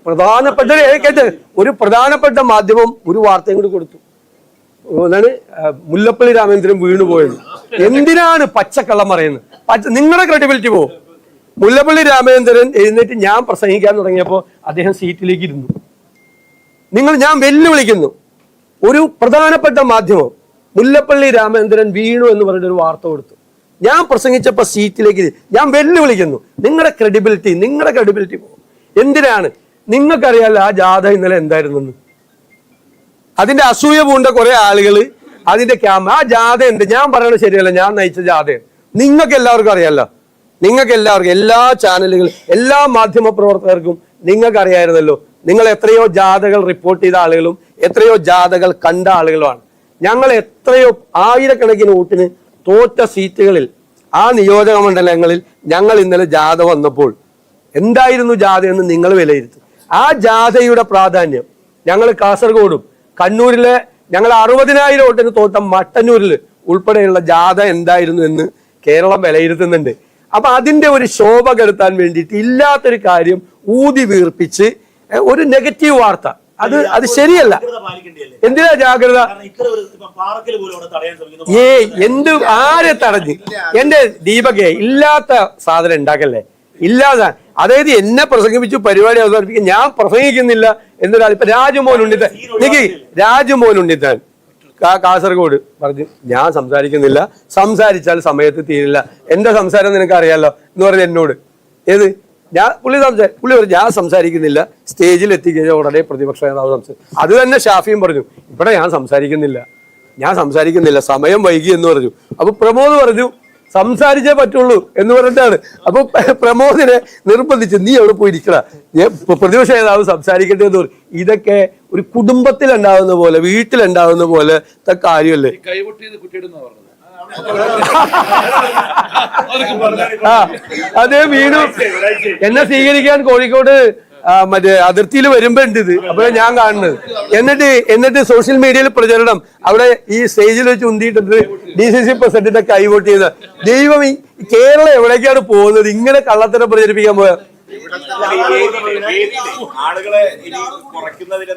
പ്രധാനപ്പെട്ട മാധ്യമം ഒരു വാർത്തയും കൂടി കൊടുത്തു. അതാണ് മുല്ലപ്പള്ളി രാമചന്ദ്രൻ വീണുപോയത്. എന്തിനാണ് പച്ചക്കള്ളം പറയുന്നത്? നിങ്ങളുടെ ക്രെഡിബിലിറ്റി പോകും. മുല്ലപ്പള്ളി രാമചന്ദ്രൻ എഴുന്നേറ്റ് ഞാൻ പ്രസംഗിക്കാൻ തുടങ്ങിയപ്പോൾ അദ്ദേഹം സീറ്റിലേക്ക് ഇരുന്നു. ഞാൻ വെല്ലുവിളിക്കുന്നു, ഒരു പ്രധാനപ്പെട്ട മാധ്യമം മുല്ലപ്പള്ളി രാമചന്ദ്രൻ വീണു എന്ന് പറഞ്ഞൊരു വാർത്ത കൊടുത്തു. ഞാൻ പ്രസംഗിച്ചപ്പോൾ സീറ്റിലേക്ക് ഞാൻ വെല്ലുവിളിക്കുന്നു. നിങ്ങളുടെ ക്രെഡിബിലിറ്റി പോകും. എന്തിനാണ്? നിങ്ങൾക്കറിയാലോ ആ ജാഥ ഇന്നലെ എന്തായിരുന്നെന്ന്. അതിന്റെ അസൂയ പൂണ്ട കുറെ ആളുകൾ അതിന്റെ ആ ജാഥ ഉണ്ട്. ഞാൻ പറയണത് ശരിയല്ല, ഞാൻ നയിച്ച ജാഥയാണ്. നിങ്ങൾക്ക് എല്ലാവർക്കും അറിയാലോ. എല്ലാ ചാനലുകൾ, എല്ലാ മാധ്യമ പ്രവർത്തകർക്കും നിങ്ങൾക്ക് അറിയായിരുന്നല്ലോ. നിങ്ങൾ എത്രയോ ജാഥകൾ റിപ്പോർട്ട് ചെയ്ത ആളുകളും എത്രയോ ജാഥകൾ കണ്ട ആളുകളുമാണ്. ഞങ്ങൾ എത്രയോ ആയിരക്കണക്കിന് വോട്ടിന് തോറ്റ സീറ്റുകളിൽ ആ നിയോജക മണ്ഡലങ്ങളിൽ ഞങ്ങൾ ഇന്നലെ ജാഥ വന്നപ്പോൾ എന്തായിരുന്നു ജാഥയെന്ന് നിങ്ങൾ വിലയിരുത്തും. ആ ജാഥയുടെ പ്രാധാന്യം ഞങ്ങൾ കാസർഗോഡും കണ്ണൂരിലെ ഞങ്ങൾ 60,000 വോട്ടിന് തോട്ടം മട്ടന്നൂരിൽ ഉൾപ്പെടെയുള്ള ജാഥ എന്തായിരുന്നു എന്ന് കേരളം വിലയിരുത്തുന്നുണ്ട്. അപ്പൊ അതിന്റെ ഒരു ശോഭ കെടുത്താൻ വേണ്ടിയിട്ട് ഇല്ലാത്തൊരു കാര്യം ഊതി വീർപ്പിച്ച് ഒരു നെഗറ്റീവ് വാർത്ത, അത് ശരിയല്ല. എന്തിനാ ജാഗ്രത? ആരെ തടഞ്ഞ്? എന്റെ ദീപകെ ഇല്ലാത്ത സാധനം ഉണ്ടാക്കല്ലേ, ഇല്ലാതെ. അതായത് എന്നെ പ്രസംഗിപ്പിച്ചു പരിപാടി അവതരിപ്പിക്കാൻ ഞാൻ പ്രസംഗിക്കുന്നില്ല എന്നൊരാൾ. ഇപ്പൊ രാജ്മോഹൻ ഉണ്ണിത്താൻ കാസർഗോഡ് പറഞ്ഞു ഞാൻ സംസാരിക്കുന്നില്ല, സംസാരിച്ചാൽ സമയത്ത് തീരില്ല, എന്റെ സംസാരം നിനക്ക് അറിയാലോ എന്ന് പറഞ്ഞു എന്നോട്. പുള്ളി പറഞ്ഞു ഞാൻ സംസാരിക്കുന്നില്ല, സ്റ്റേജിൽ എത്തിക്കഴിഞ്ഞാൽ ഉടനെ പ്രതിപക്ഷ നേതാവ് സംസാരിക്കും. അത് തന്നെ ഷാഫിയും പറഞ്ഞു ഇവിടെ ഞാൻ സംസാരിക്കുന്നില്ല സമയം വൈകി എന്ന് പറഞ്ഞു. അപ്പൊ പ്രമോദ് പറഞ്ഞു സംസാരിച്ചേ പറ്റുള്ളൂ എന്ന് പറഞ്ഞിട്ടാണ്. അപ്പൊ പ്രമോദിനെ നിർബന്ധിച്ച് നീ എവിടെ പോയിരിക്കണ, പ്രതിപക്ഷ നേതാവ് സംസാരിക്കട്ടെ എന്ന് പറഞ്ഞു. ഇതൊക്കെ ഒരു കുടുംബത്തിലുണ്ടാവുന്ന പോലെ, വീട്ടിലുണ്ടാവുന്ന പോലെ കാര്യമല്ലേ. അതേ വീണു എന്നെ സ്വീകരിക്കാൻ കോഴിക്കോട് മറ്റേ അതിർത്തിയിൽ വരുമ്പോ ഉണ്ട് ഇത്. അപ്പോഴാണ് ഞാൻ കാണുന്നത്. എന്നിട്ട് സോഷ്യൽ മീഡിയയിൽ പ്രചരണം, അവിടെ ഈ സ്റ്റേജിൽ വെച്ച് ഉന്തിയിട്ടുണ്ട് DCC പ്രസിഡന്റിന്റെ കൈവോട്ട് ചെയ്ത. ദൈവം, ഈ കേരളം എവിടേക്കാണ് പോകുന്നത്? ഇങ്ങനെ കള്ളത്തരം പ്രചരിപ്പിക്കാൻ പോയ.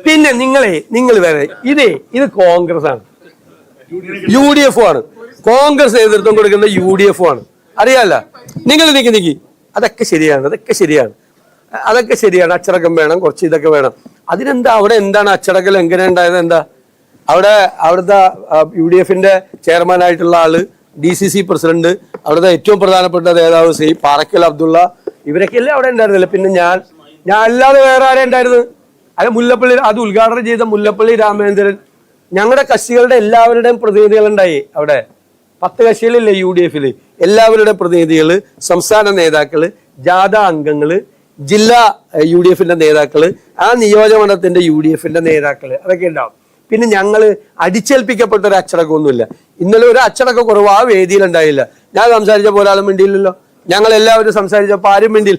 പിന്നെ നിങ്ങൾ വേറെ ഇത് കോൺഗ്രസ് ആണ്, UDF ആണ്. കോൺഗ്രസ് നേതൃത്വം കൊടുക്കുന്ന UDF ആണ്, അറിയാല്ല. നിങ്ങൾ നിക്കി അതൊക്കെ ശരിയാണ്. അച്ചടക്കം വേണം, കുറച്ച് ഇതൊക്കെ വേണം. അതിനെന്താ? അവിടെ എന്താണ് അച്ചടക്കം എങ്ങനെ ഉണ്ടായത്? എന്താ അവിടുത്തെ UDFന്റെ ചെയർമാനായിട്ടുള്ള ആള്, DCC പ്രസിഡന്റ്, അവിടുത്തെ ഏറ്റവും പ്രധാനപ്പെട്ട നേതാവ് ശ്രീ പാറക്കൽ അബ്ദുള്ള, ഇവരൊക്കെയല്ലേ അവിടെ ഉണ്ടായിരുന്നില്ല. പിന്നെ ഞാൻ അല്ലാതെ വേറെ ആരെ ഉണ്ടായിരുന്നു? മുല്ലപ്പള്ളി, അത് ഉദ്ഘാടനം ചെയ്ത മുല്ലപ്പള്ളി രാമചന്ദ്രൻ. ഞങ്ങളുടെ കക്ഷികളുടെ എല്ലാവരുടെയും പ്രതിനിധികളുണ്ടായി അവിടെ. 10 കക്ഷികളില്ലേ UDF എല്ലാവരുടെ പ്രതിനിധികള്, സംസ്ഥാന നേതാക്കള്, ജാഥ അംഗങ്ങള്, ജില്ലാ UDFന്റെ നേതാക്കള്, ആ നിയോജകമണ്ഡലത്തിന്റെ UDFന്റെ നേതാക്കള്, അതൊക്കെ ഉണ്ടാവും. പിന്നെ ഞങ്ങള് അടിച്ചേൽപ്പിക്കപ്പെട്ട ഒരു അച്ചടക്കമൊന്നുമില്ല. ഇന്നലെ ഒരു അച്ചടക്ക കുറവ് ആ വേദിയിൽ ഉണ്ടായില്ല. ഞാൻ സംസാരിച്ച പോലെ ആളും മിണ്ടിയില്ലല്ലോ. ഞങ്ങൾ എല്ലാവരും സംസാരിച്ചപ്പോ ആരും മിണ്ടിയിൽ.